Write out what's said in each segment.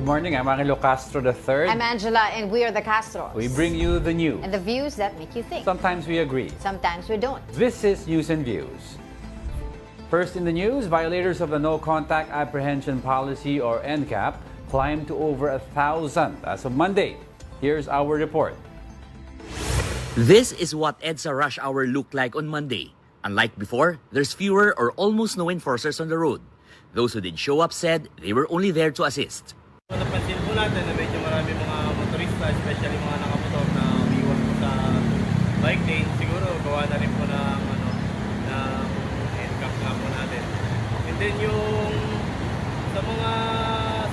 Good morning, I'm Angelo Castro III. I'm Angela, and we are the Castros. We bring you the news. And the views that make you think. Sometimes we agree. Sometimes we don't. This is News and Views. First in the news, violators of the No Contact Apprehension Policy or NCAP climbed to over 1,000 as of Monday. Here's our report. This is what EDSA rush hour looked like on Monday. Unlike before, there's fewer or almost no enforcers on the road. Those who did show up said they were only there to assist. Napansin po natin na medyo marami mga motorista, especially mga nakamotor na umiwas po sa bike lane. Siguro gawa na rin po ng handcuff nga po natin. And then yung sa mga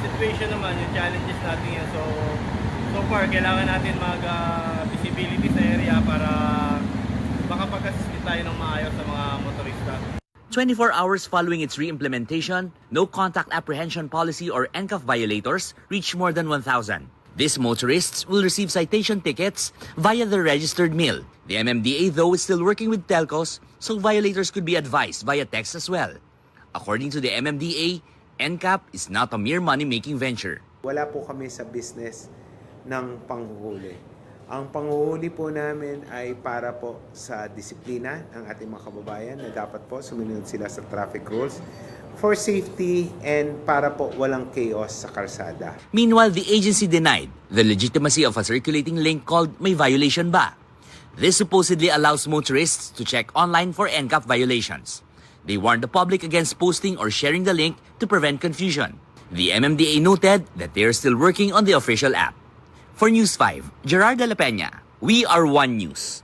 situation naman, yung challenges natin yan. So far, kailangan natin mag-visibility sa area para makapag-assist tayo ng maayos sa mga motorista. 24 hours following its re-implementation, No Contact Apprehension Policy or NCAP violators reached more than 1,000. These motorists will receive citation tickets via the registered mail. The MMDA, though, is still working with telcos, so violators could be advised via text as well. According to the MMDA, NCAP is not a mere money-making venture. Wala po kami sa business ng panghuhuli. Ang panghuhuli po namin ay para po sa disiplina ng ating mga kababayan na dapat po sumunod sila sa traffic rules for safety and para po walang chaos sa kalsada. Meanwhile, the agency denied the legitimacy of a circulating link called May Violation Ba. This supposedly allows motorists to check online for NCAP violations. They warned the public against posting or sharing the link to prevent confusion. The MMDA noted that they are still working on the official app. For News 5, Gerard de la Peña, we are One News.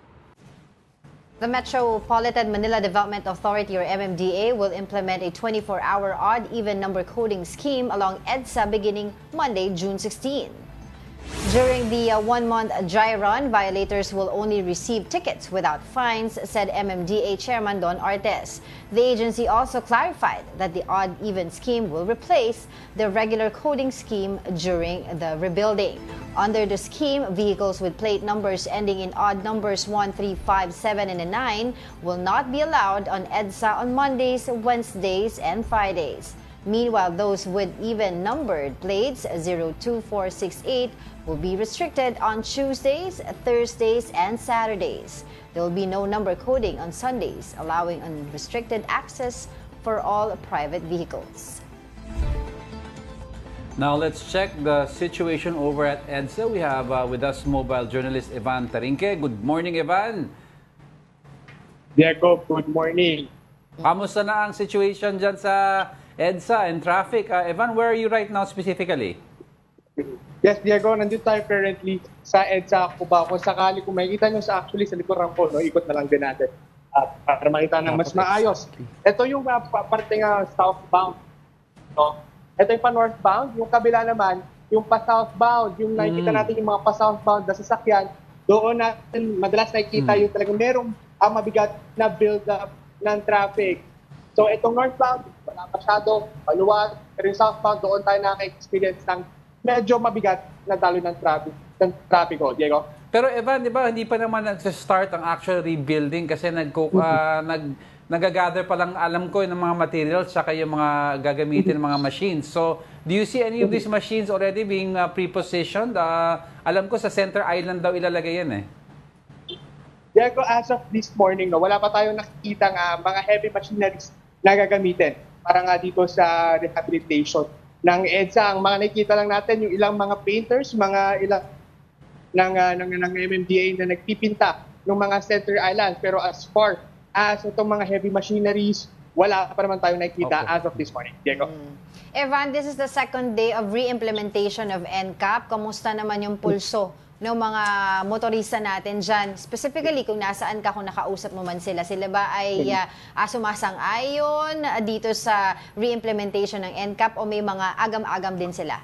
The Metropolitan Manila Development Authority or MMDA will implement a 24-hour odd-even number coding scheme along EDSA beginning Monday, June 16. During the one-month dry run, violators will only receive tickets without fines, said MMDA Chairman Don Artes. The agency also clarified that the odd-even scheme will replace the regular coding scheme during the rebuilding. Under the scheme, vehicles with plate numbers ending in odd numbers 1, 3, 5, 7, and 9 will not be allowed on EDSA on Mondays, Wednesdays, and Fridays. Meanwhile, those with even-numbered plates 0, 2, 4, 6, 8 will be restricted on Tuesdays, Thursdays, and Saturdays. There will be no number coding on Sundays, allowing unrestricted access for all private vehicles. Now let's check the situation over at EDSA. We have with us mobile journalist Ivan Tarinque. Good morning, Ivan. Diego, good morning. Kamusta na ang situation dyan sa EDSA and traffic? Ivan, where are you right now specifically? Yes, Diego, nandito tayo currently sa EDSA Cubao. Kung sakali, kung makikita nyo sa likuran ko, no, ikot na lang din natin para makita ng mas maayos. Ito yung parte nga southbound. No? Ito yung pa-northbound. Yung kabila naman, yung pa-southbound. Yung nakikita natin yung mga pa-southbound na sasakyan, doon natin madalas nakikita yung talagang merong mabigat na build-up ng traffic. So itong northbound, wala masyado, maluwag. Pero yung southbound, doon tayo nakaka-experience ng medyo mabigat na daloy ng traffic, Diego. Pero Evan, di ba, hindi pa naman nag-start ang actual rebuilding kasi nag-gather pa lang, alam ko, ng mga materials saka yung mga gagamitin ng mga machines. So, do you see any of these machines already being pre-positioned? Alam ko sa Center Island daw ilalagay yan eh. Diego, as of this morning, no, wala pa tayong nakikita mga heavy machineries na gagamitin para nga dito sa rehabilitation ng EDSA. Ang mga nakikita lang natin, yung ilang mga painters, mga ilang ng MMDA na nagpipinta ng mga Center Island. Pero as far as itong mga heavy machineries, wala pa naman tayong nakikita as of this morning. Diego. Evan, this is the second day of re-implementation of NCAP. Kamusta naman yung pulso ng mga motorista natin dyan? Specifically, kung nasaan ka, kung nakausap mo man sila, sila ba ay sumasang-ayon dito sa re-implementation ng NCAP o may mga agam-agam din sila?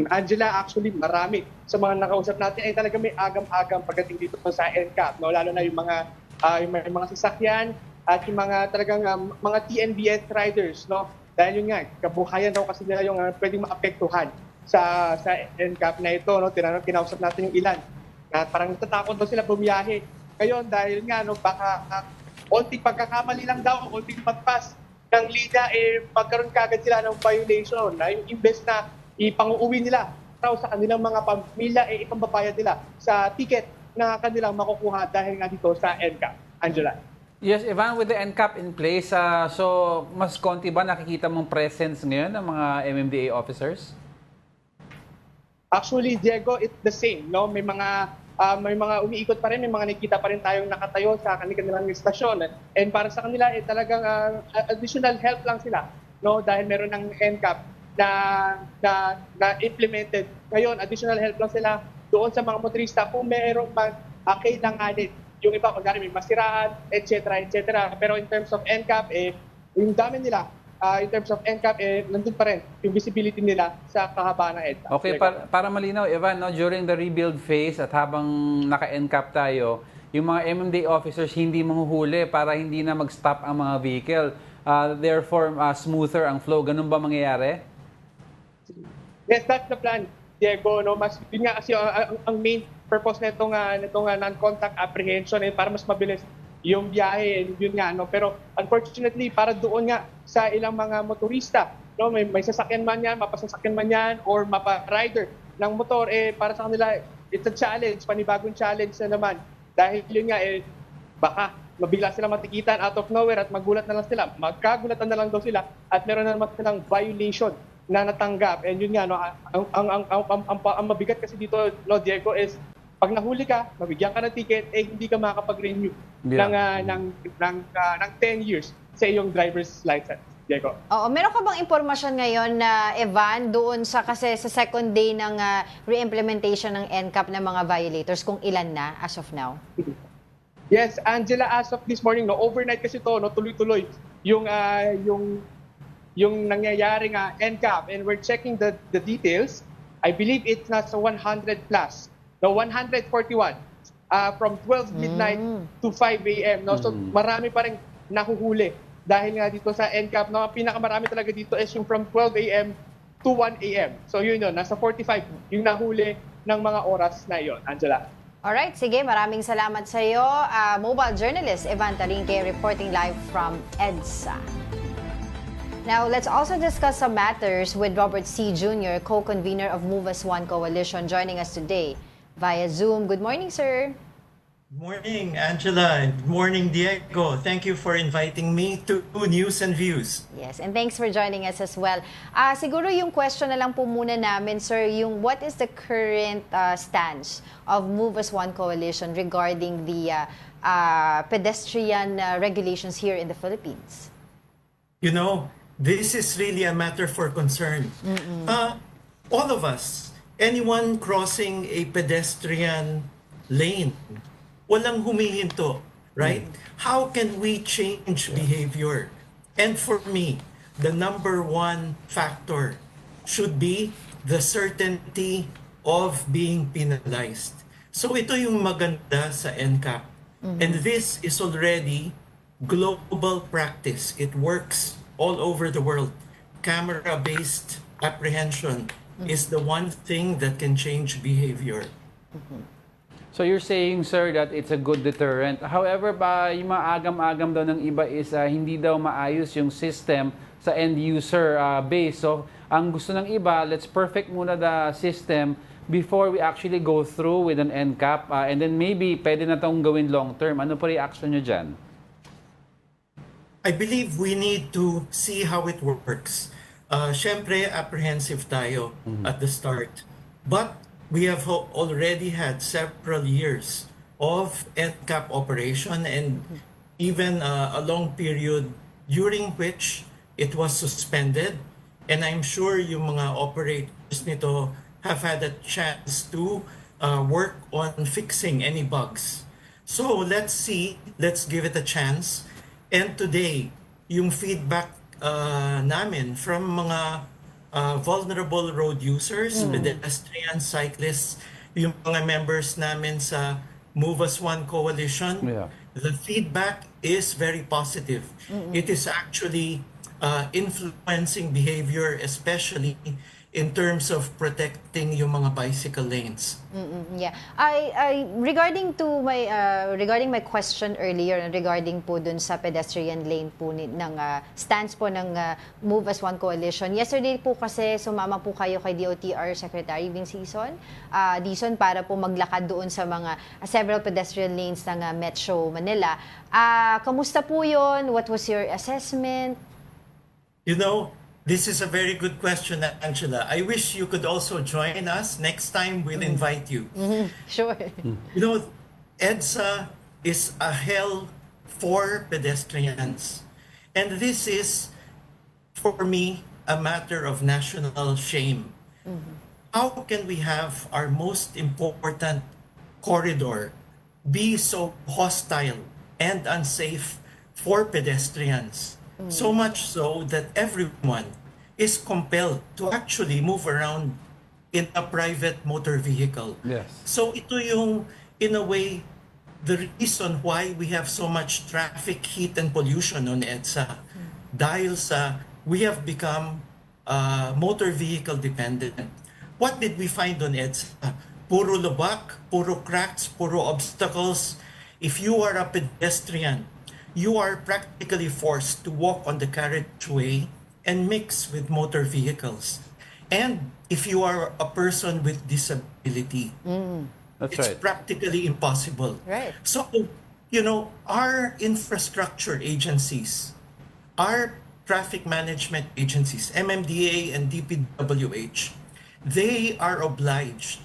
Angela, actually marami sa mga nakausap natin ay talaga may agam-agam pagdating dito sa NCAP. No? Lalo na yung mga sasakyan at yung mga talagang mga TNBS riders. No? Dahil yun nga, kabuhayan daw kasi nila yung pwedeng maapektuhan sa NCAP na ito, no? Kinausap natin yung ilan na parang natatakot daw sila bumiyahe. Ngayon, dahil nga, no, baka konting pagkakamali lang daw, konting pagpas ng linya, magkaroon kagad sila ng violation. Na yung imbes na ipang-uwi nila raw sa kanilang mga pamilya, ipambabayad nila sa ticket na kanilang makukuha dahil nga dito sa NCAP. Angela. Yes, Ivan, with the NCAP in place, so mas konti ba nakikita mong presence ngayon ng mga MMDA officers? Actually, Diego, it's the same. No? May mga umiikot pa rin, may mga nakikita pa rin tayong nakatayo sa kanilang istasyon. And para sa kanila, talagang additional help lang sila. No? Dahil meron ng NCAP na implemented. Ngayon, additional help lang sila doon sa mga motorista kung mayroong kailanganin. Yung iba, kung may masiraan, etc. Pero in terms of NCAP, yung dami nila, in terms of NCAP, nandun pa rin yung visibility nila sa kahabaan ng EDSA. Okay, para malinaw, Evan, no, during the rebuild phase at habang naka-NCAP tayo, yung mga MMDA officers hindi manghuhuli para hindi na mag-stop ang mga vehicle. Therefore, smoother ang flow. Ganun ba mangyayari? Yes, that's the plan, Diego. No? Yun nga kasi ang main purpose nitong non-contact apprehension para mas mabilis yung biyahe, yun nga, no? Pero unfortunately, para doon nga sa ilang mga motorista, no? May sasakyan man yan, mapasasakyan man yan, or mapa-rider ng motor, para sa kanila, it's a challenge, panibagong challenge na naman. Dahil yun nga, baka mabigla sila matikitan out of nowhere at magulat na lang sila. Magkagulatan na lang daw sila at meron na naman silang violation na natanggap. And yun nga, no? Ang mabigat kasi dito, no, Diego, is pag nahuli ka, mabigyan ka ng ticket, hindi ka makakapag-renew ng 10 years sa iyong driver's license. Diego. Oo, meron ka bang impormasyon ngayon na Evan doon kasi sa second day ng re-implementation ng NCAP ng mga violators kung ilan na as of now? Yes, Angela, as of this morning, no, overnight kasi to, no, tuloy-tuloy yung nangyayaring NCAP, and we're checking the details. I believe it's nasa 100 plus. No, 141 from 12 midnight to 5 a.m. No? So marami pa rin nahuhuli dahil nga dito sa NCAP. No? Ang pinakamarami talaga dito is yung from 12 a.m. to 1 a.m. So yun, nasa 45 yung nahuli ng mga oras na yon, Angela. Alright, sige, maraming salamat sa iyo. Mobile journalist Evan Tarinque reporting live from EDSA. Now, let's also discuss some matters with Robert C. Jr., co-convener of Move as One Coalition, joining us today via Zoom. Good morning, sir. Good morning, Angela. Good morning, Diego. Thank you for inviting me to News and Views. Yes, and thanks for joining us as well. Siguro yung question na lang po muna namin, sir, yung what is the current stance of Move as One Coalition regarding the pedestrian regulations here in the Philippines? You know, this is really a matter for concern. All of us, anyone crossing a pedestrian lane, walang humihinto, right? How can we change behavior? And for me, the number one factor should be the certainty of being penalized. So ito yung maganda sa NCAP. And this is already global practice. It works all over the world. Camera-based apprehension is the one thing that can change behavior. So you're saying, sir, that it's a good deterrent. However, yung mga agam-agam daw ng iba is hindi daw maayos yung system sa end-user base. So ang gusto ng iba, let's perfect muna the system before we actually go through with an NCAP. And then maybe pwede na itong gawin long-term. Ano pa reaction nyo dyan? I believe we need to see how it works. Siyempre, apprehensive tayo at the start. But we have already had several years of NCAP operation and even a long period during which it was suspended. And I'm sure yung mga operators nito have had a chance to work on fixing any bugs. So let's see, let's give it a chance. And today, yung feedback namin from mga vulnerable road users, pedestrians, cyclists, yung mga members namin sa Move as One Coalition, the feedback is very positive. It is actually influencing behavior, especially in terms of protecting yung mga bicycle lanes. Yeah. Regarding my question earlier regarding po dun sa pedestrian lane po ng stance po ng Move as One Coalition. Yesterday po kasi sumama po kayo kay DOTR Secretary Dizon para po maglakad doon sa mga several pedestrian lanes ng Metro Manila. Kamusta po 'yon? What was your assessment? You know, this is a very good question, Angela. I wish you could also join us. Next time, we'll invite you. Sure. You know, EDSA is a hell for pedestrians. And this is, for me, a matter of national shame. How can we have our most important corridor be so hostile and unsafe for pedestrians? So much so that everyone is compelled to actually move around in a private motor vehicle. Yes. So ito yung, in a way, the reason why we have so much traffic heat and pollution on EDSA. Dahil sa, we have become motor vehicle dependent. What did we find on EDSA? Puro lubak, puro cracks, puro obstacles. If you are a pedestrian, you are practically forced to walk on the carriageway and mix with motor vehicles. And if you are a person with disability, That's it's right. practically impossible. Right. So, you know, our infrastructure agencies, our traffic management agencies, MMDA and DPWH, they are obliged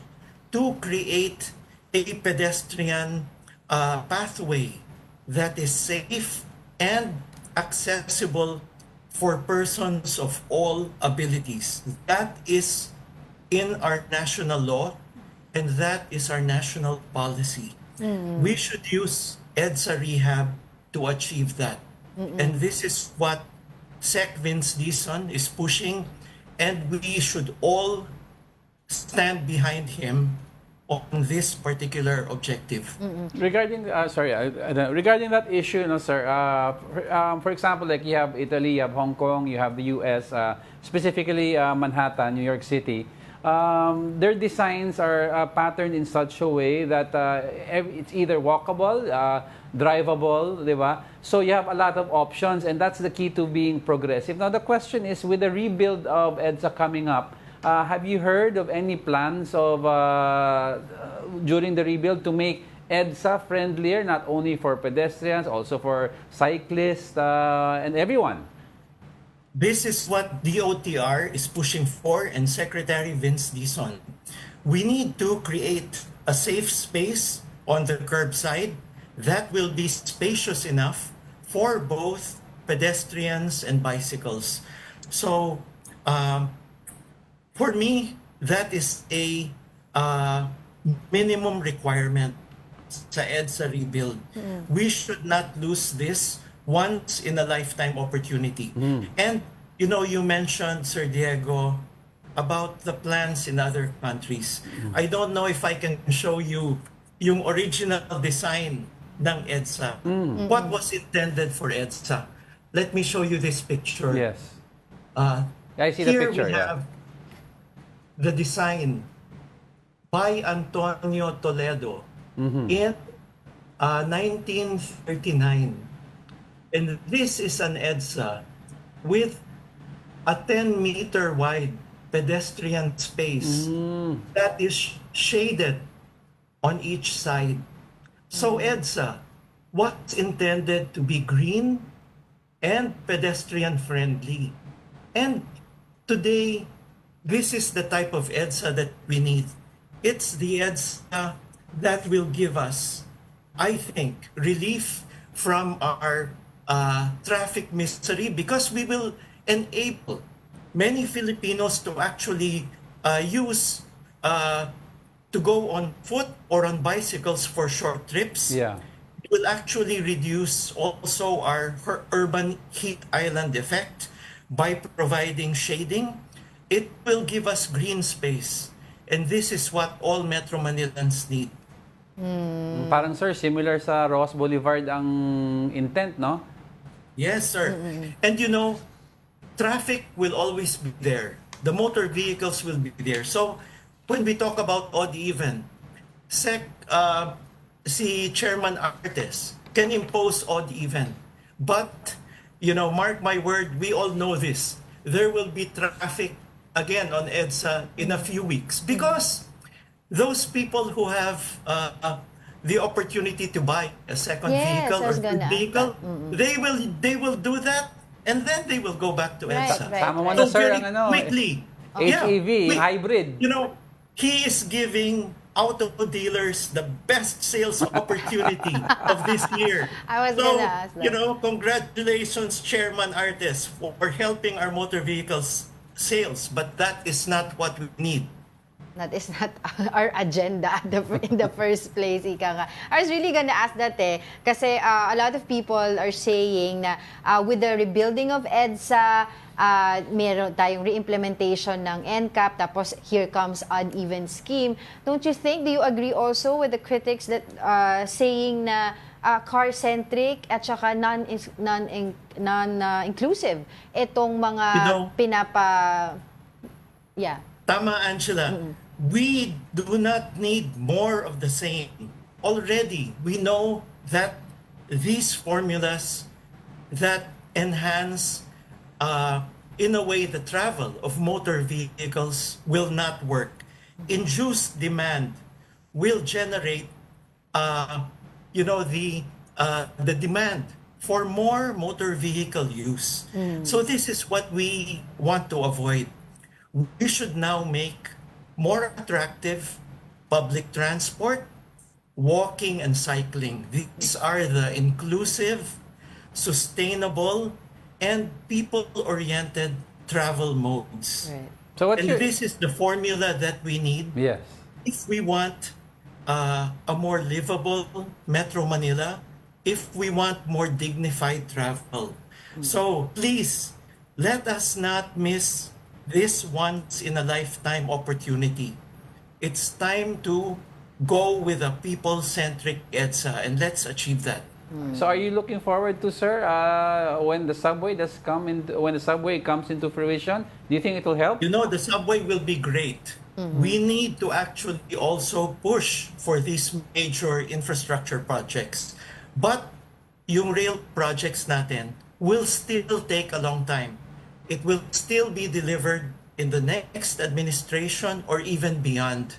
to create a pedestrian pathway that is safe and accessible for persons of all abilities. That is in our national law, and that is our national policy. We should use EDSA Rehab to achieve that. And this is what Sec Vince Dizon is pushing, and we should all stand behind him on this particular objective. Regarding regarding that issue, no, sir. For example, like you have Italy, you have Hong Kong, you have the U.S., specifically Manhattan, New York City. Their designs are patterned in such a way that it's either walkable, drivable, di ba? So you have a lot of options, and that's the key to being progressive. Now the question is, with the rebuild of EDSA coming up, have you heard of any plans of during the rebuild to make EDSA friendlier, not only for pedestrians, also for cyclists and everyone? This is what DOTR is pushing for, and Secretary Vince Dizon. We need to create a safe space on the curbside that will be spacious enough for both pedestrians and bicycles. So, for me, that is a minimum requirement sa EDSA rebuild. We should not lose this once in a lifetime opportunity. And you know, you mentioned, Sir Diego, about the plans in other countries. I don't know if I can show you yung original design ng EDSA. What was intended for EDSA? Let me show you this picture. Yes. I see the Here picture. we have the design by Antonio Toledo in 1939. And this is an EDSA with a 10-meter wide pedestrian space that is shaded on each side. So EDSA, what's intended to be green and pedestrian friendly. And today, this is the type of EDSA that we need. It's the EDSA that will give us, I think, relief from our traffic misery, because we will enable many Filipinos to actually use to go on foot or on bicycles for short trips. Yeah. It will actually reduce also our urban heat island effect by providing shading. It will give us green space. And this is what all Metro Manilans need. Parang sir, similar sa Ross Boulevard ang intent, no? Yes, sir. And you know, traffic will always be there. the motor vehicles will be there. So when we talk about odd even, si Chairman Artes can impose odd even. But, mark my word, we all know this. There will be traffic again on EDSA in a few weeks because those people who have the opportunity to buy a second Yes, vehicle I or was gonna third ask vehicle, that. they will do that and then they will go back to Right, EDSA. right, Tama mo right. na, So sir, very ang quickly. HEV, hybrid. He is giving auto dealers the best sales opportunity of this year. I was gonna ask that. Congratulations, Chairman Artes, for helping our motor vehicles sales. But that is not what we need. That is not our agenda in the first place, ika nga. I was really gonna ask that kasi a lot of people are saying na with the rebuilding of EDSA, meron tayong re-implementation ng NCAP, tapos here comes uneven scheme. Don't you think, do you agree also with the critics that saying na car-centric at saka non-inclusive itong mga yeah. Tama, Angela. We do not need more of the same. Already, we know that these formulas that enhance, in a way, the travel of motor vehicles will not work. Induced demand will generate, the demand for more motor vehicle use. So this is what we want to avoid. We should now make more attractive public transport, walking and cycling. These are the inclusive, sustainable, and people-oriented travel modes. Right. So This is the formula that we need Yes. if we want a more livable Metro Manila, if we want more dignified travel. So please, let us not miss this once-in-a-lifetime opportunity. It's time to go with a people-centric EDSA, and let's achieve that. So are you looking forward to, sir, when the subway comes into fruition? Do you think it will help? The subway will be great. We need to actually also push for these major infrastructure projects. But yung rail projects natin will still take a long time. It will still be delivered in the next administration or even beyond.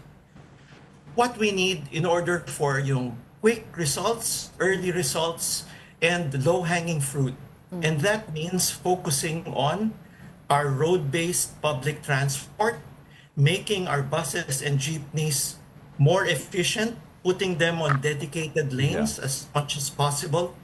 What we need in order for yung quick results, early results, and low-hanging fruit. And that means focusing on our road-based public transport, making our buses and jeepneys more efficient, putting them on dedicated lanes as much as possible,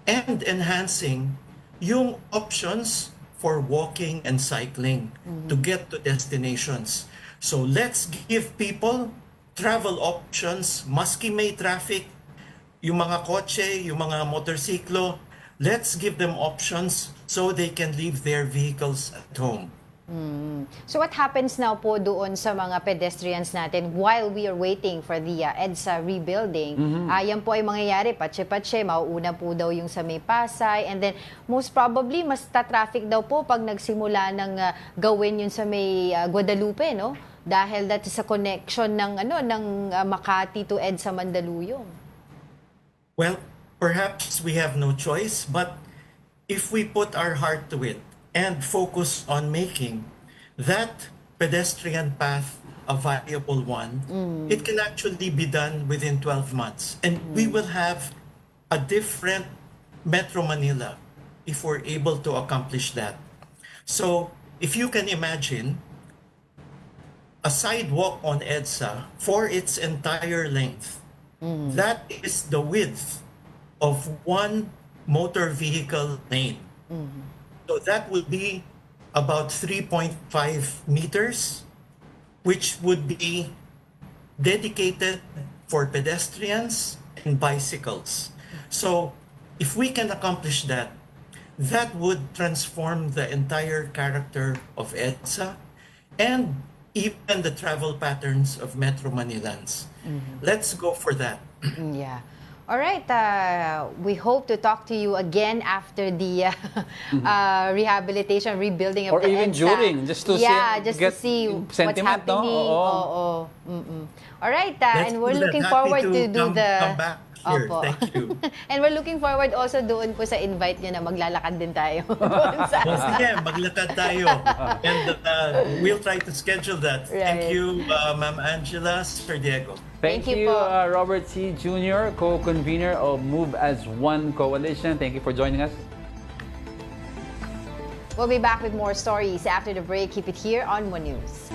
and enhancing yung options for walking and cycling to get to destinations. So let's give people travel options, maski may traffic, yung mga kotse, yung mga motorsiklo, let's give them options so they can leave their vehicles at home. So what happens now po doon sa mga pedestrians natin while we are waiting for the EDSA rebuilding? Yan po ay mangyayari, patse-patse, mauuna po daw yung sa may Pasay, and then most probably mas ta-traffic daw po pag nagsimula ng gawin yun sa may Guadalupe, no? Dahil that is a connection ng Makati to EDSA Mandaluyong. Well, perhaps we have no choice, but if we put our heart to it and focus on making that pedestrian path a viable one, it can actually be done within 12 months. And we will have a different Metro Manila if we're able to accomplish that. So, if you can imagine, a sidewalk on EDSA for its entire length, that is the width of one motor vehicle lane. So that would be about 3.5 meters, which would be dedicated for pedestrians and bicycles. So if we can accomplish that, that would transform the entire character of EDSA and even the travel patterns of Metro Manilans. Let's go for that. Yeah. All right, we hope to talk to you again after the rehabilitation, rebuilding of Or the even EDSA. during, just to to get see what's sentiment, no? happening. Oo. All right, Let's and we're do that. looking Happy forward to do come back here. Opo. Thank you. And we're looking forward also doon po sa invite nyo na maglalakad din tayo. Doon sa Sige, maglakad tayo. And we'll try to schedule that. Right. Thank you, Ma'am Angela, Sir Diego. Thank Thank you you, po. Robert C. Jr., co-convener of Move as One Coalition. Thank you for joining us. We'll be back with more stories after the break. Keep it here on One News.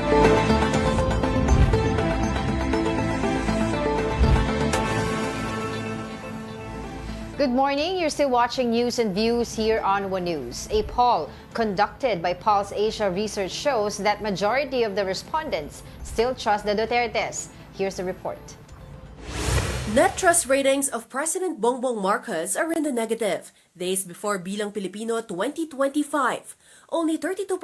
Good morning. You're still watching News and Views here on One News. A poll conducted by Pulse Asia Research shows that majority of the respondents still trust the Dutertes. Here's the report. Net trust ratings of President Bongbong Marcos are in the negative, days before Bilang Pilipino 2025. Only 32%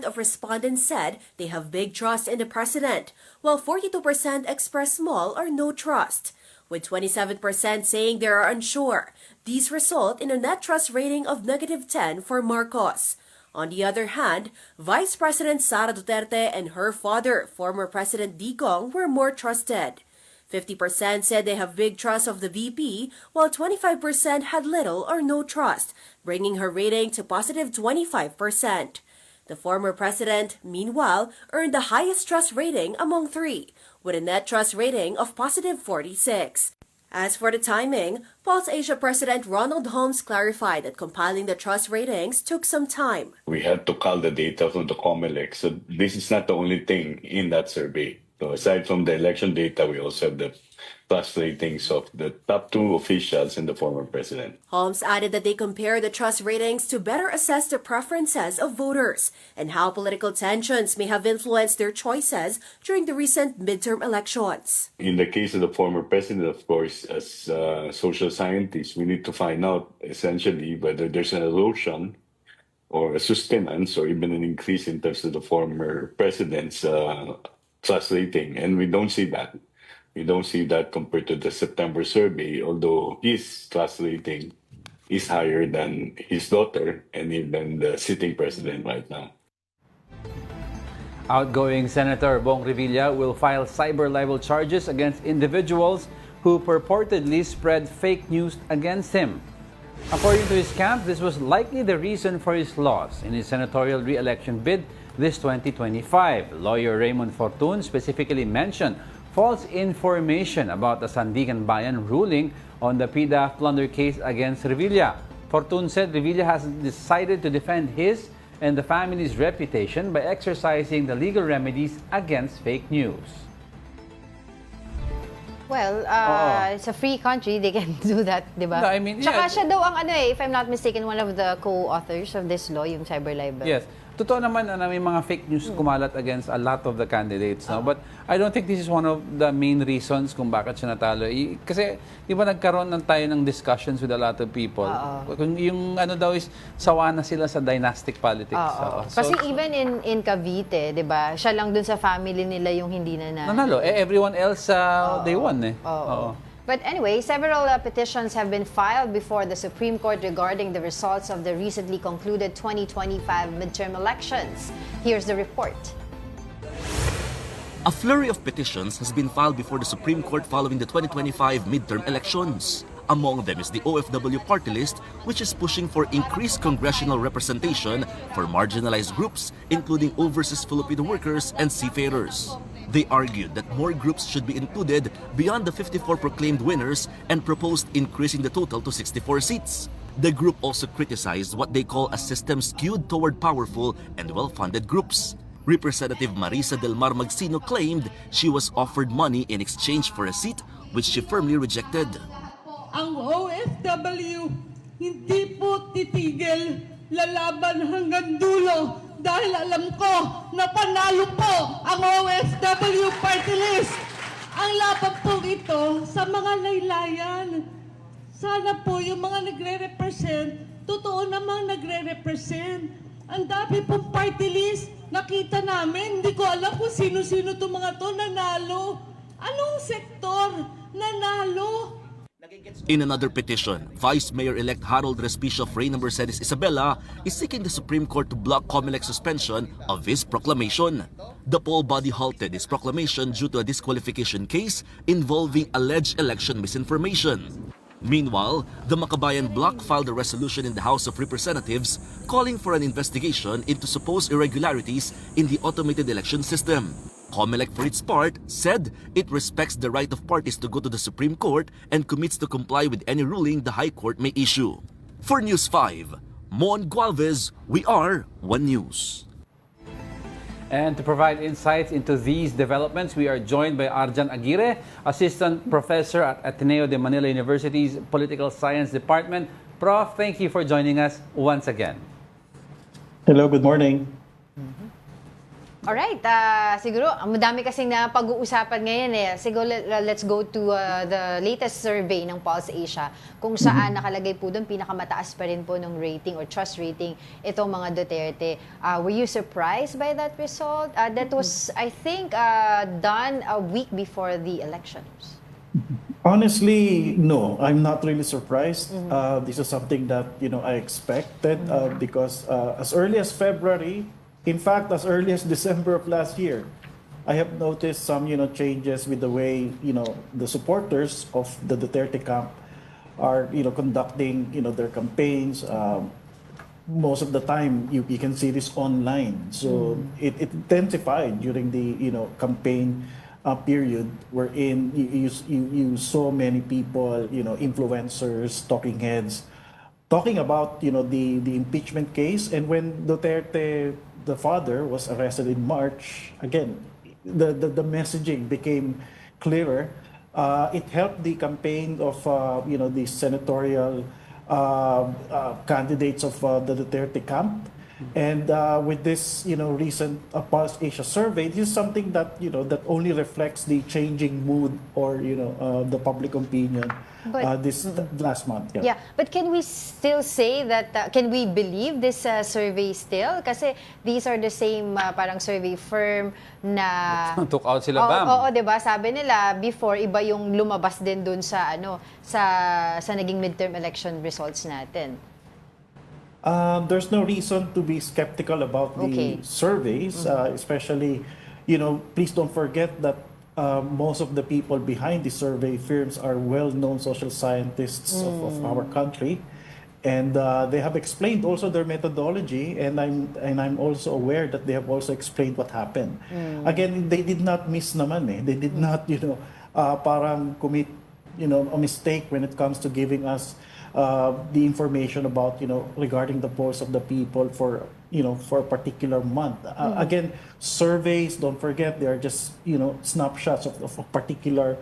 of respondents said they have big trust in the president, while 42% expressed small or no trust. With 27% saying they are unsure, these result in a net trust rating of -10 for Marcos. On the other hand, Vice President Sara Duterte and her father, former President Digong, were more trusted. 50% said they have big trust of the VP, while 25% had little or no trust, bringing her rating to +25%. The former president, meanwhile, earned the highest trust rating among three, with a net trust rating of +46. As for the timing, Pulse Asia President Ronald Holmes clarified that compiling the trust ratings took some time. We had to cull the data from the COMELEC. So this is not the only thing in that survey. So aside from the election data, we also have the trust ratings of the top two officials and the former president. Holmes added that they compared the trust ratings to better assess the preferences of voters and how political tensions may have influenced their choices during the recent midterm elections. In the case of the former president, of course, as social scientists, we need to find out essentially whether there's an erosion or a sustenance or even an increase in terms of the former president's trust rating. And we don't see that. We don't see that compared to the September survey, although his trust rating is higher than his daughter and even the sitting president right now. Outgoing Senator Bong Revilla will file cyber libel charges against individuals who purportedly spread fake news against him. According to his camp, this was likely the reason for his loss in his senatorial re-election bid this 2025. Lawyer Raymond Fortun specifically mentioned false information about the Sandigan Bayan ruling on the PDA plunder case against Revilla. Fortun said Revilla has decided to defend his and the family's reputation by exercising the legal remedies against fake news. Well, it's a free country. They can do that, di ba? No, I mean, Tsaka yeah. siya daw ang if I'm not mistaken, one of the co-authors of this law, yung cyber libel. Yes. Totoo naman na may mga fake news kumalat against a lot of the candidates. No? But I don't think this is one of the main reasons kung bakit siya natalo. Kasi di ba nagkaroon tayo ng discussions with a lot of people. Kung yung daw is sawa na sila sa dynastic politics. Kasi even in Cavite, di ba, siya lang dun sa family nila yung hindi na nanalo. Everyone else, they won eh. But anyway, several petitions have been filed before the Supreme Court regarding the results of the recently concluded 2025 midterm elections. Here's the report. A flurry of petitions has been filed before the Supreme Court following the 2025 midterm elections. Among them is the OFW party list, which is pushing for increased congressional representation for marginalized groups, including overseas Filipino workers and seafarers. They argued that more groups should be included beyond the 54 proclaimed winners and proposed increasing the total to 64 seats. The group also criticized what they call a system skewed toward powerful and well-funded groups. Representative Marisa Del Mar Magsino claimed she was offered money in exchange for a seat, which she firmly rejected. Ang OFW hindi po titigil, lalaban hanggang dulo dahil alam ko na panalo po ang OFW party list. Ang laban po ito sa mga laylayan. Sana po yung mga nagre-represent, totoo namang nagre-represent. Ang dami pong party list, nakita namin, hindi ko alam kung sino-sino itong mga to nanalo. Anong sektor nanalo? In another petition, Vice Mayor-elect Harold Respicio of Reyna Mercedes Isabela is seeking the Supreme Court to block COMELEC's suspension of his proclamation. The poll body halted his proclamation due to a disqualification case involving alleged election misinformation. Meanwhile, the Makabayan bloc filed a resolution in the House of Representatives calling for an investigation into supposed irregularities in the automated election system. COMELEC, for its part, said it respects the right of parties to go to the Supreme Court and commits to comply with any ruling the High Court may issue. For News 5, Mon Gualvez, we are One News. And to provide insights into these developments, we are joined by Arjan Aguirre, Assistant Professor at Ateneo de Manila University's Political Science Department. Prof, thank you for joining us once again. Hello, good morning. Alright, siguro, madami kasing na pag-uusapan ngayon eh. Siguro, let's go to the latest survey ng Pulse Asia, kung saan nakalagay po doon, pinakamataas pa rin po ng rating or trust rating itong mga Duterte. Were you surprised by that result? That was, I think, done a week before the elections. Honestly, no, I'm not really surprised. This is something that I expected because as early as February, in fact, as early as December of last year, I have noticed some changes with the way the supporters of the Duterte camp are conducting their campaigns. Most of the time, you can see this online. So it intensified during the campaign period, wherein you saw many people, influencers, talking heads, talking about the impeachment case. And when Duterte, the father, was arrested in March, again, the messaging became clearer. It helped the campaign of the senatorial candidates of the Duterte camp. And with this recent Pulse Asia survey, this is something that that only reflects the changing mood or the public opinion this last month. Yeah, but can we still say that, can we believe this survey still? Kasi these are the same parang survey firm na... Took out sila, bam. Oo, diba? Sabi nila, before, iba yung lumabas din dun sa, sa naging midterm election results natin. There's no reason to be skeptical about the surveys, especially, please don't forget that most of the people behind the survey firms are well-known social scientists of our country, and they have explained also their methodology, and I'm also aware that they have also explained what happened. Again, they did not miss naman eh. They did not parang commit a mistake when it comes to giving us the information about regarding the pulse of the people for for a particular month. Again, surveys, don't forget, they are just snapshots of a particular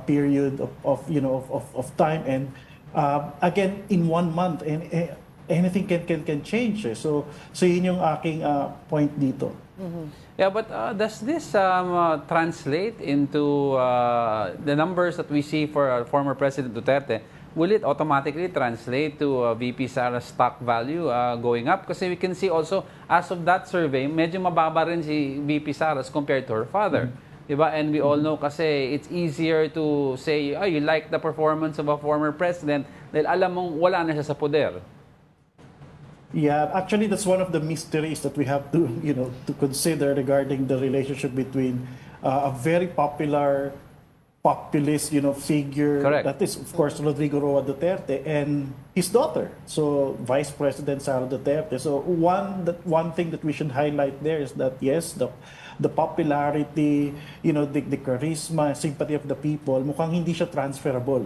period of time, and again, in 1 month, and anything can change. So yun yung aking point dito. Yeah, but does this translate into the numbers that we see for former President Duterte? Will it automatically translate to VP Sara's stock value going up? Kasi we can see also, as of that survey, medyo mababa rin si VP Sara's compared to her father. Diba? And we all know kasi it's easier to say, oh, you like the performance of a former president dahil alam mong wala na siya sa poder. Yeah, actually, that's one of the mysteries that we have to, to consider regarding the relationship between a very popular populist, figure. Correct. That is, of course, Rodrigo Roa Duterte and his daughter. So, Vice President Sara Duterte. So, one thing that we should highlight there is that yes, the popularity, the charisma, sympathy of the people, mukhang hindi siya transferable.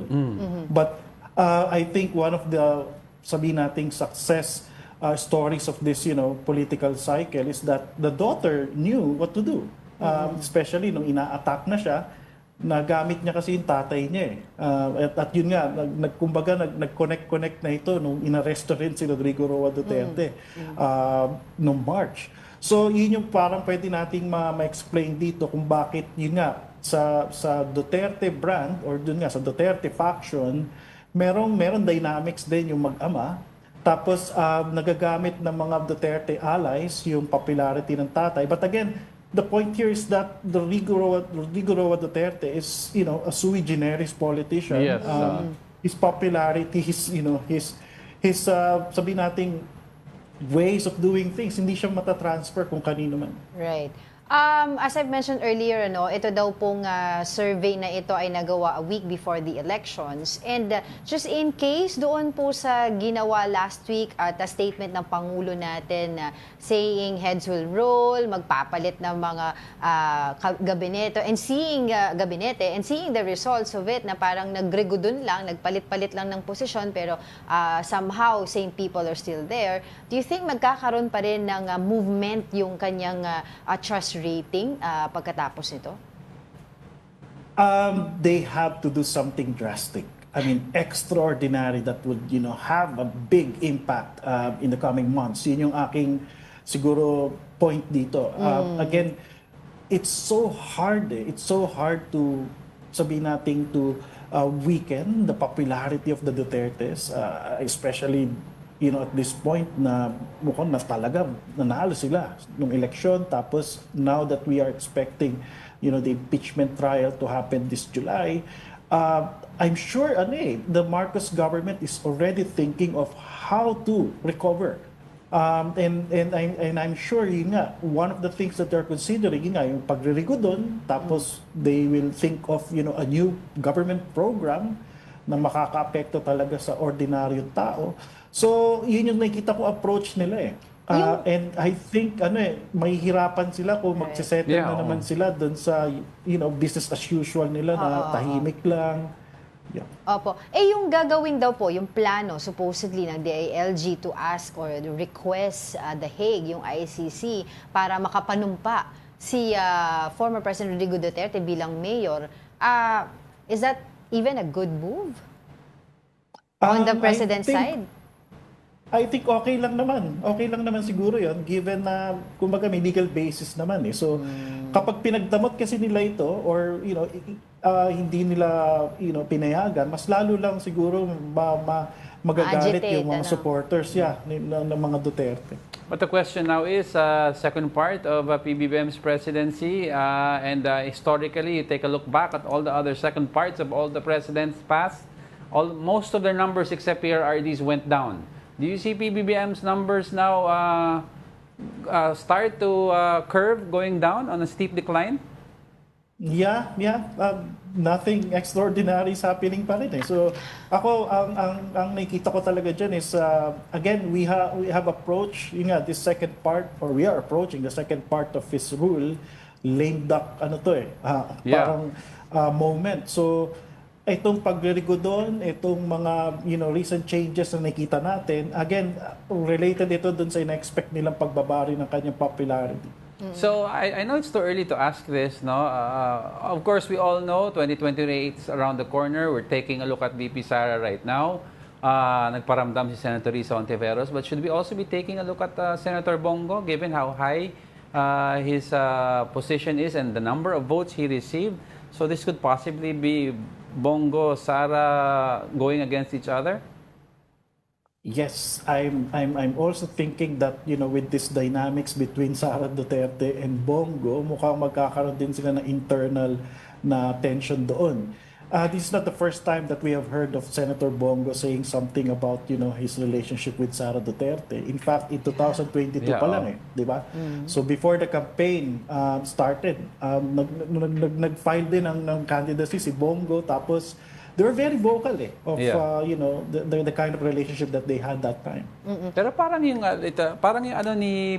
But I think one of the sabihin nating success stories of this, political cycle is that the daughter knew what to do. Especially nung ina-attack na siya, nagamit niya kasi yung tatay niya eh. At yun nga, nag-connect na ito nung inaresto rin si Rodrigo Roa Duterte nung March. So yun yung parang pwede nating ma-explain dito kung bakit yun nga sa Duterte brand or dun nga sa Duterte faction, meron dynamics din yung mag-ama. Tapos nagagamit ng mga Duterte allies yung popularity ng tatay. But again, the point here is that Rodrigo Roa Duterte is, a sui generis politician. Yes. his popularity, his sabi nating ways of doing things, hindi siya matatransfer kung kanino man. Right. As I've mentioned earlier, ito daw pong survey na ito ay nagawa a week before the elections. And just in case, doon po sa ginawa last week at a statement ng Pangulo natin saying heads will roll, magpapalit ng mga gabinete and seeing the results of it na parang nagregudon lang, nagpalit-palit lang ng posisyon pero somehow same people are still there. Do you think magkakaroon pa rin ng movement yung kanyang trust rating pagkatapos nito? They have to do something drastic. I mean, extraordinary that would, have a big impact in the coming months. Yun yung aking siguro point dito. Again, it's so hard. It's so hard to sabihin natin to weaken the popularity of the Dutertes, especially at this point na mukhang na talaga nanalo sila nung election, tapos now that we are expecting the impeachment trial to happen this July, I'm sure the Marcos government is already thinking of how to recover. And I'm sure yun nga, one of the things that they're considering yun nga, yung pagririgo doon, tapos they will think of a new government program na makakaapekto talaga sa ordinaryong tao. So, yun yung nakikita ko approach nila and I think may hirapan sila kung magsisettle na naman sila doon sa business as usual nila na tahimik lang. Yeah. Opo. Yung gagawin daw po, yung plano supposedly ng DILG to ask or request The Hague, yung ICC, para makapanumpa si former President Rodrigo Duterte bilang mayor. Is that even a good move on the president's side? I think okay lang naman. Okay lang naman siguro yon given na kumbaga may legal basis naman So kapag pinagdamot kasi nila ito or hindi nila pinayagan, mas lalo lang siguro magagalit yung mga supporters ng mga Duterte. But the question now is, second part of PBBM's presidency, and historically, you take a look back at all the other second parts of all the presidents past, most of their numbers except PRRD's went down. Do you see PBBM's numbers now start to curve going down on a steep decline? Yeah. Nothing extraordinary is happening pa rin So ako, ang nakikita ko talaga dyan is, again, we have approached this second part, or we are approaching the second part of his rule, lame duck, parang moment. So, itong pagliligo doon, itong mga recent changes na nakita natin, again, related ito doon sa ina-expect nilang pagbabari ng kanyang popularity. So, I know it's too early to ask this, no? Of course, we all know 2028 is around the corner. We're taking a look at VP Sara right now. Nagparamdam si Senator Risa Ontiveros. But should we also be taking a look at Senator Bongo, given how high his position is and the number of votes he received? So this could possibly be Bongo, Sara going against each other? Yes, I'm also thinking that with this dynamics between Sara Duterte and Bongo, mukhang magkakaroon din sila ng internal na tension doon. This is not the first time that we have heard of Senator Bongo saying something about his relationship with Sara Duterte. In fact, in 2022 pa lang di ba? So before the campaign started, nag-file din ng candidacy si Bongo, tapos they were very vocal of the kind of relationship that they had that time. Pero parang yung ni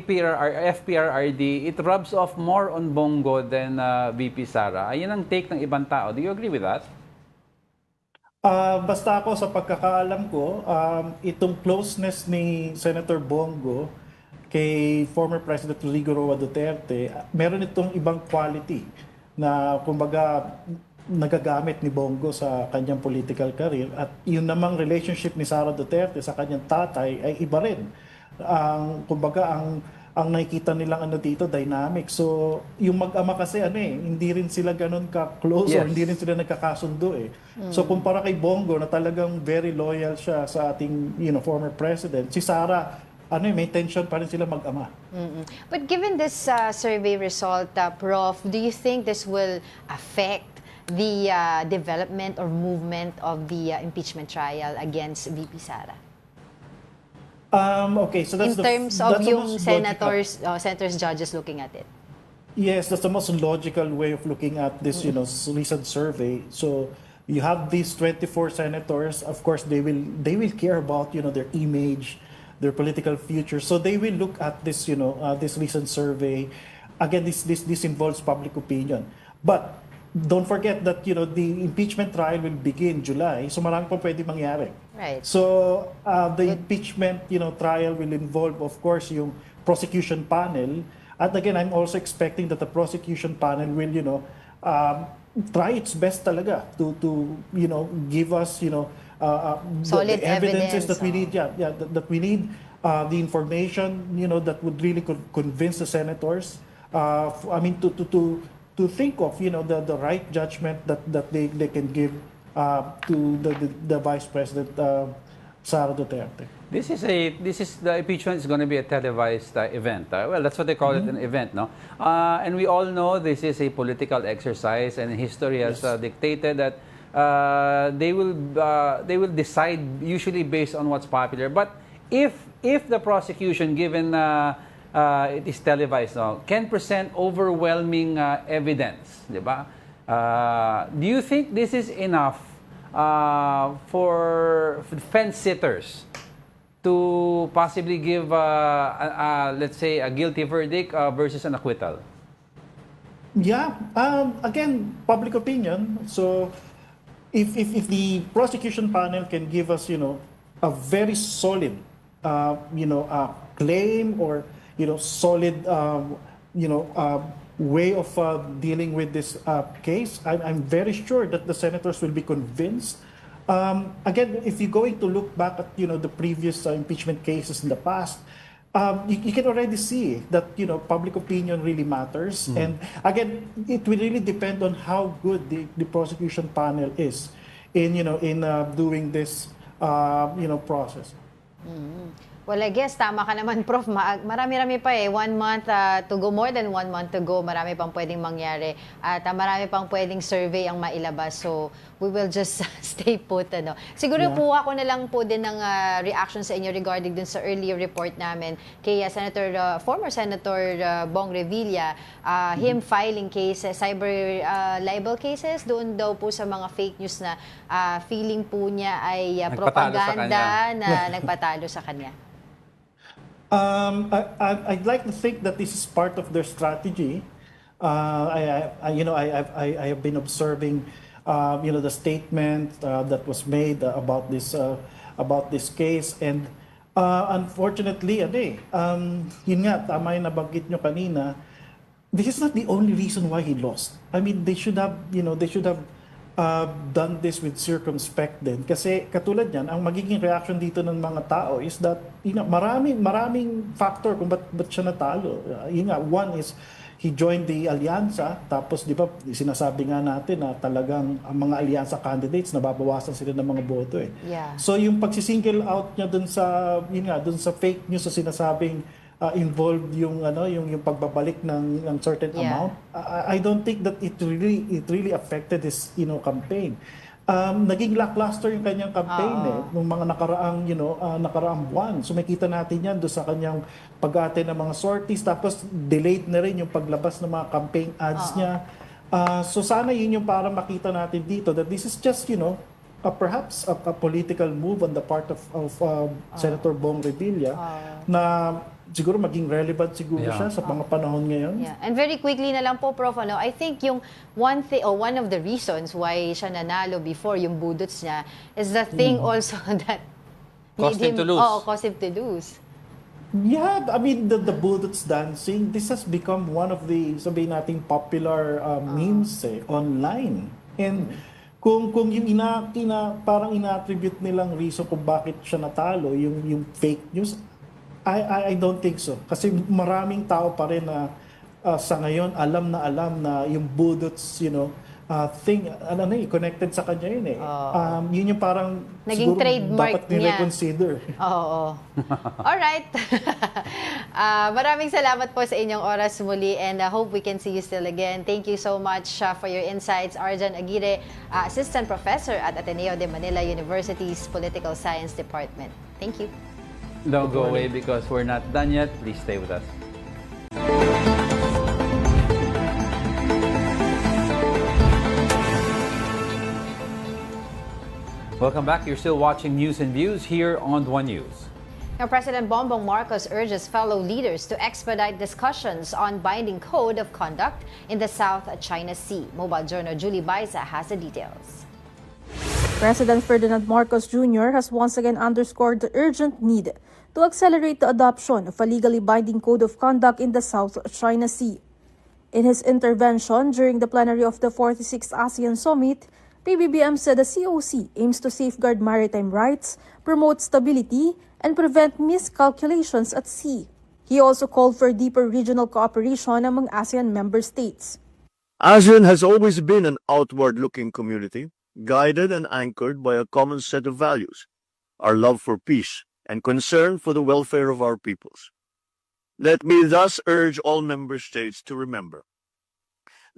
FPRRD, it rubs off more on Bongo than VP Sara. Ayun ang take ng ibang tao. Do you agree with that? Basta ako sa pagkakaalam ko, itong closeness ni Senator Bongo kay former President Rodrigo Duterte, meron itong ibang quality na kumbaga nagagamit ni Bongo sa kanyang political career, at yun namang relationship ni Sara Duterte sa kanyang tatay ay iba rin. Kumbaga ang nakikita nilang dito, dynamic. So yung mag-ama kasi hindi rin sila ganun ka-close or hindi rin sila nagkakasundo So kumpara kay Bongo na talagang very loyal siya sa ating former president, si Sara may tension pa rin sila mag-ama. But given this survey result, Prof, do you think this will affect the development or movement of the impeachment trial against VP Sara? Okay, so that's In terms of that's the yung most logical. senators, judges looking at it. Yes, that's the most logical way of looking at this, recent survey. So you have these 24 senators. Of course, they will care about, their image, their political future. So they will look at this, this recent survey. Again, this involves public opinion. But don't forget that, the impeachment trial will begin July. So marami pa pwede mangyari. Right. So the impeachment, trial will involve, of course, yung prosecution panel. At again, I'm also expecting that the prosecution panel will, try its best talaga to give us, Solid the evidences evidence, that we need. That we need the information, that would really convince the senators. To think of, the right judgment that they can give to the Vice President Sara Duterte. This is the impeachment is going to be a televised event. Well, that's what they call it, an event, no? And we all know this is a political exercise, and history has dictated that they will decide usually based on what's popular. But if the prosecution, given it is televised now, can present overwhelming evidence, di ba? Do you think this is enough for fence sitters to possibly give, let's say, a guilty verdict versus an acquittal? Yeah. Again, public opinion. So, if the prosecution panel can give us, a very solid, claim or, solid, way of dealing with this case, I'm very sure that the senators will be convinced. Again, if you're going to look back at the previous impeachment cases in the past, you can already see that public opinion really matters. And again, it will really depend on how good the prosecution panel is in doing this process. Well, I guess tama ka naman, Prof. Marami-rami pa 1 month to go, more than 1 month to go. Marami pang pwedeng mangyari. At marami pang pwedeng survey ang mailabas. So, we will just stay put. Siguro kuha ko na lang po din ng reaction sa inyo regarding dun sa earlier report namin kay former Senator Bong Revilla, him filing cases, cyber libel cases, doon daw po sa mga fake news na feeling po niya ay propaganda na nagpatalo sa kanya. I'd like to think that this is part of their strategy. I have been observing, the statement that was made about this case, and unfortunately, yun nga, tama yung nabanggit nyo kanina. This is not the only reason why he lost. I mean, they should have done this with circumspect din. Kasi katulad yan, ang magiging reaction dito ng mga tao is that maraming factor kung ba't siya natalo. One is he joined the alyansa, tapos di ba sinasabi nga natin na talagang ang mga alyansa candidates nababawasan sila ng mga boto . Yeah. So yung pagsisingle out niya dun sa fake news na sinasabing involved yung pagbabalik ng certain amount. I don't think that it really affected his campaign. Naging lackluster yung kanyang campaign nung mga nakaraang buwan. So makita natin yan doon sa kanyang pag-attend ng mga sorties, tapos delayed na rin yung paglabas ng mga campaign ads niya. So sana yun yung para makita natin dito that this is just perhaps a political move on the part of Senator Bong Revilla na siguro maging relevant siguro siya sa mga panahon ngayon. Yeah. And very quickly na lang po, Prof, I think yung one of the reasons why siya nanalo before, yung budots niya, is the thing also that caused him to lose. Caused him to lose. Yeah, I mean, the bullets dancing, this has become one of the, sabihin nating, popular memes online. And kung yung parang ina-attribute nilang reason kung bakit siya natalo, yung fake news, I don't think so. Kasi maraming tao pa rin na sa ngayon alam na yung budots, thing, connected sa kanya yun eh. Yun yung parang Naging siguro trademark dapat niya. ni-reconsider. Oo. Alright. Maraming salamat po sa inyong oras muli and hope we can see you still again. Thank you so much for your insights, Arjan Aguirre, Assistant Professor at Ateneo de Manila University's Political Science Department. Thank you. Don't go away because we're not done yet. Please stay with us. Welcome back. You're still watching News and Views here on One News. Now, President Bongbong Marcos urges fellow leaders to expedite discussions on binding code of conduct in the South China Sea. Mobile Journal Julie Baisa has the details. President Ferdinand Marcos Jr. has once again underscored the urgent need to accelerate the adoption of a legally binding code of conduct in the South China Sea. In his intervention during the plenary of the 46th ASEAN Summit, PBBM said the COC aims to safeguard maritime rights, promote stability, and prevent miscalculations at sea. He also called for deeper regional cooperation among ASEAN member states. ASEAN has always been an outward-looking community, guided and anchored by a common set of values, our love for peace and concern for the welfare of our peoples. Let me thus urge all member states to remember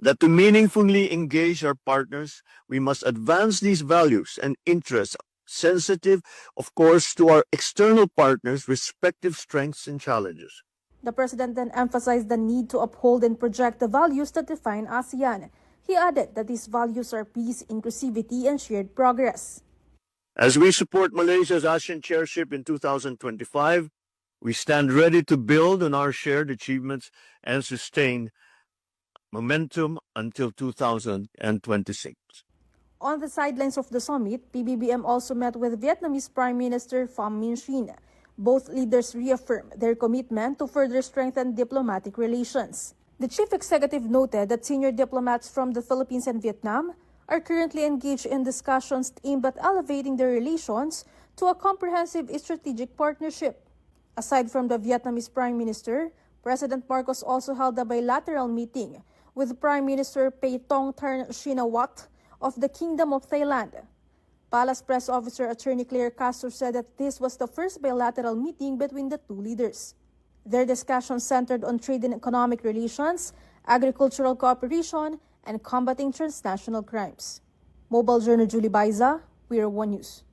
that to meaningfully engage our partners, we must advance these values and interests, sensitive, of course, to our external partners' respective strengths and challenges. The president then emphasized the need to uphold and project the values that define ASEAN. He added that these values are peace, inclusivity, and shared progress. As we support Malaysia's ASEAN chairship in 2025, we stand ready to build on our shared achievements and sustain momentum until 2026. On the sidelines of the summit, PBBM also met with Vietnamese Prime Minister Pham Minh Chinh. Both leaders reaffirmed their commitment to further strengthen diplomatic relations. The chief executive noted that senior diplomats from the Philippines and Vietnam are currently engaged in discussions aimed at elevating their relations to a comprehensive strategic partnership. Aside from the Vietnamese Prime Minister, President Marcos also held a bilateral meeting with Prime Minister Paetong Tarn Shinawat of the Kingdom of Thailand. Palace Press Officer Attorney Angelo Castro said that this was the first bilateral meeting between the two leaders. Their discussions centered on trade and economic relations, agricultural cooperation, and combating transnational crimes. Mobile Journal Julie Baiza, We Are One News.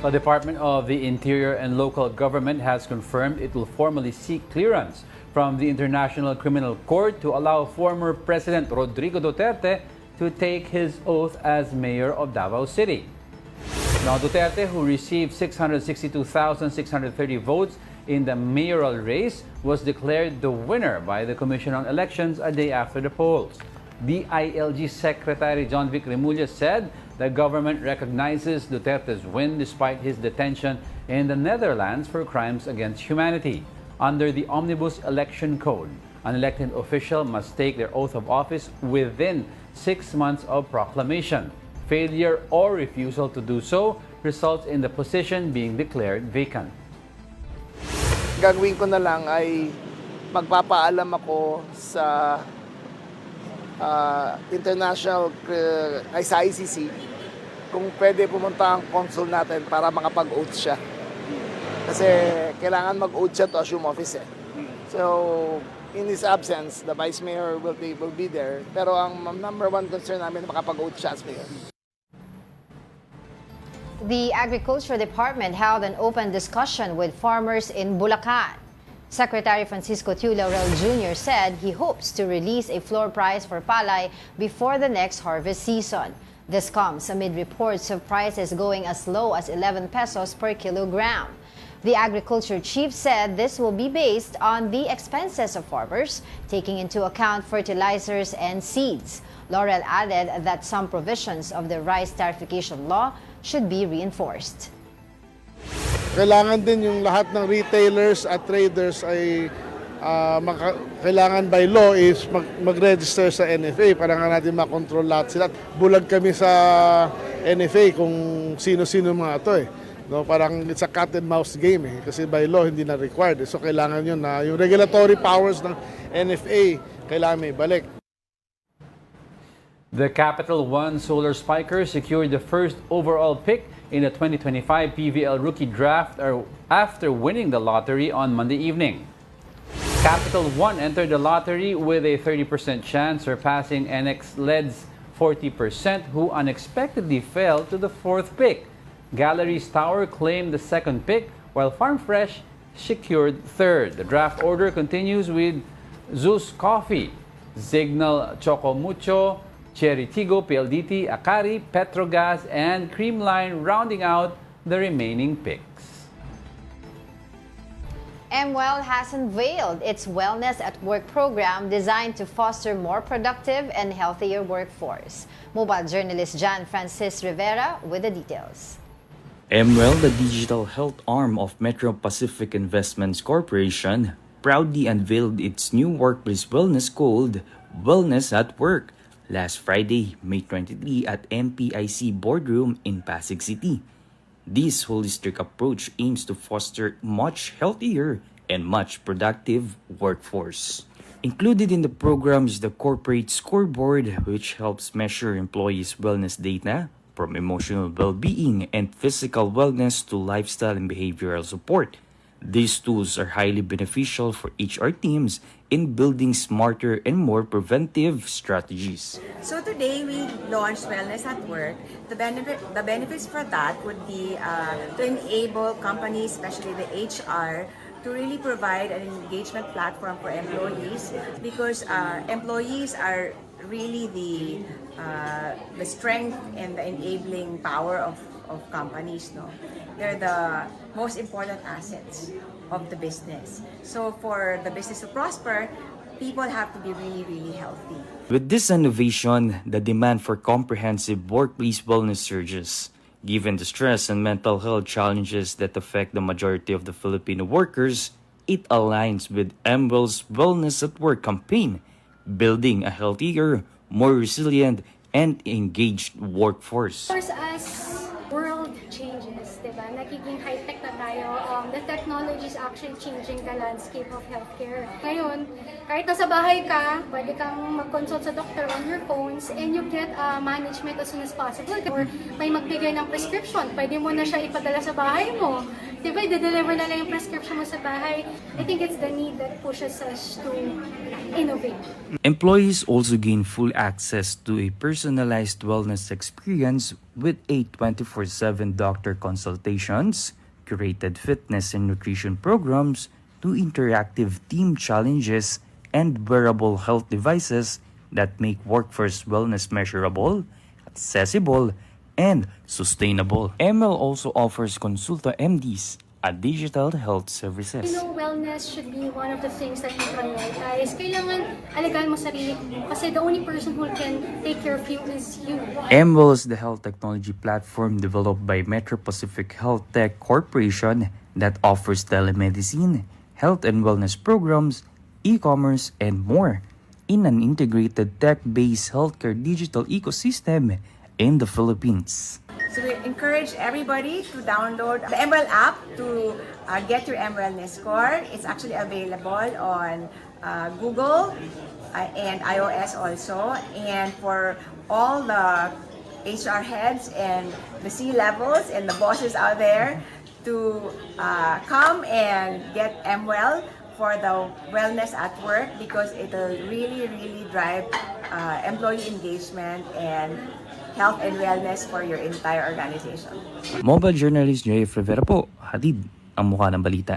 The Department of the Interior and Local Government has confirmed it will formally seek clearance from the International Criminal Court to allow former President Rodrigo Duterte to take his oath as mayor of Davao City. Now, Duterte, who received 662,630 votes in the mayoral race, was declared the winner by the Commission on Elections a day after the polls. DILG Secretary John Vic Remulla said the government recognizes Duterte's win despite his detention in the Netherlands for crimes against humanity. Under the Omnibus Election Code, an elected official must take their oath of office within 6 months of proclamation. Failure or refusal to do so results in the position being declared vacant. Gagawin ko na lang ay magpapaalam ako sa international ay sa ICC kung pwede pumunta ang consul natin para makapag-oath siya. Kasi kailangan mag-oath siya to assume office eh. So, in his absence, the Vice Mayor will be there. Pero ang number one concern namin makapag-oath siya as Mayor. The Agriculture Department held an open discussion with farmers in Bulacan. Secretary Francisco Tiu Laurel Jr. said he hopes to release a floor price for palay before the next harvest season. This comes amid reports of prices going as low as 11 pesos per kilogram. The agriculture chief said this will be based on the expenses of farmers, taking into account fertilizers and seeds. Laurel added that some provisions of the rice tariffication law should be reinforced. Kailangan din yung lahat ng retailers at traders ay kailangan by law is mag-register sa NFA para nga natin makontrol lahat sila. Bulag kami sa NFA kung sino-sino mga ito eh. No, parang it's a cat and mouse game eh, kasi by law hindi na required. So kailangan yun na yung regulatory powers ng NFA kailangan may balik. The Capital One Solar Spikers secured the first overall pick in the 2025 PVL Rookie Draft after winning the lottery on Monday evening. Capital One entered the lottery with a 30% chance, surpassing NX-LED's 40%, who unexpectedly fell to the fourth pick. Galleries Tower claimed the second pick, while Farm Fresh secured third. The draft order continues with Zeus Coffee, Signal Choco Mucho, Cherry Tigo, PLDT, Akari, Petrogas, and Creamline rounding out the remaining picks. MWell has unveiled its Wellness at Work program designed to foster more productive and healthier workforce. Mobile journalist John Francis Rivera with the details. MWell, the digital health arm of Metro Pacific Investments Corporation, proudly unveiled its new workplace wellness called Wellness at Work last Friday, May 23 at MPIC Boardroom in Pasig City. This holistic approach aims to foster much healthier and much productive workforce. Included in the program is the corporate scoreboard, which helps measure employees' wellness data from emotional well-being and physical wellness to lifestyle and behavioral support. These tools are highly beneficial for HR teams in building smarter and more preventive strategies. So today we launched Wellness at Work. The benefits for that would be to enable companies, especially the HR, to really provide an engagement platform for employees, because employees are really the strength and the enabling power of companies. No, they're the most important assets of the business. So for the business to prosper, people have to be really, really healthy. With this innovation, the demand for comprehensive workplace wellness surges. Given the stress and mental health challenges that affect the majority of the Filipino workers, it aligns with MWell's Wellness at Work campaign, building a healthier, more resilient, and engaged workforce. Of course, as world changes, diba? Nagiging high-tech na tayo. The technology is actually changing the landscape of healthcare. Ngayon, kahit nasa bahay ka, pwede kang mag-consult sa doctor on your phones and you get management as soon as possible. Or may magbigay ng prescription, pwede mo na siya ipadala sa bahay mo. Diba, i-deliver na lang yung prescription mo sa bahay. I think it's the need that pushes us to innovate. Employees also gain full access to a personalized wellness experience with a 24/7 doctor consultations, curated fitness and nutrition programs, to interactive team challenges, and wearable health devices that make workforce wellness measurable, accessible, and sustainable. ML also offers Consulta MDs, a digital health services. You know, wellness should be one of the things that you prioritize. Kailangan alagaan mo sarili mo kasi the only person who can take care of you is you. MWell is the health technology platform developed by Metro Pacific Health Tech Corporation that offers telemedicine, health and wellness programs, e-commerce, and more in an integrated tech-based healthcare digital ecosystem in the Philippines. So we encourage everybody to download the MWell app to get your MWellness score. It's actually available on Google and iOS also. And for all the HR heads and the C-levels and the bosses out there to come and get MWell for the Wellness at Work, because it will really, really drive employee engagement and health and wellness for your entire organization. Mobile journalist J.F. Rivera po, hatid ang mukha ng balita.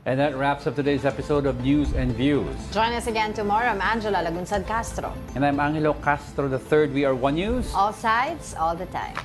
And that wraps up today's episode of News and Views. Join us again tomorrow. I'm Angelo Castro. And I'm Angelo Castro III. We are One News. All sides, all the time.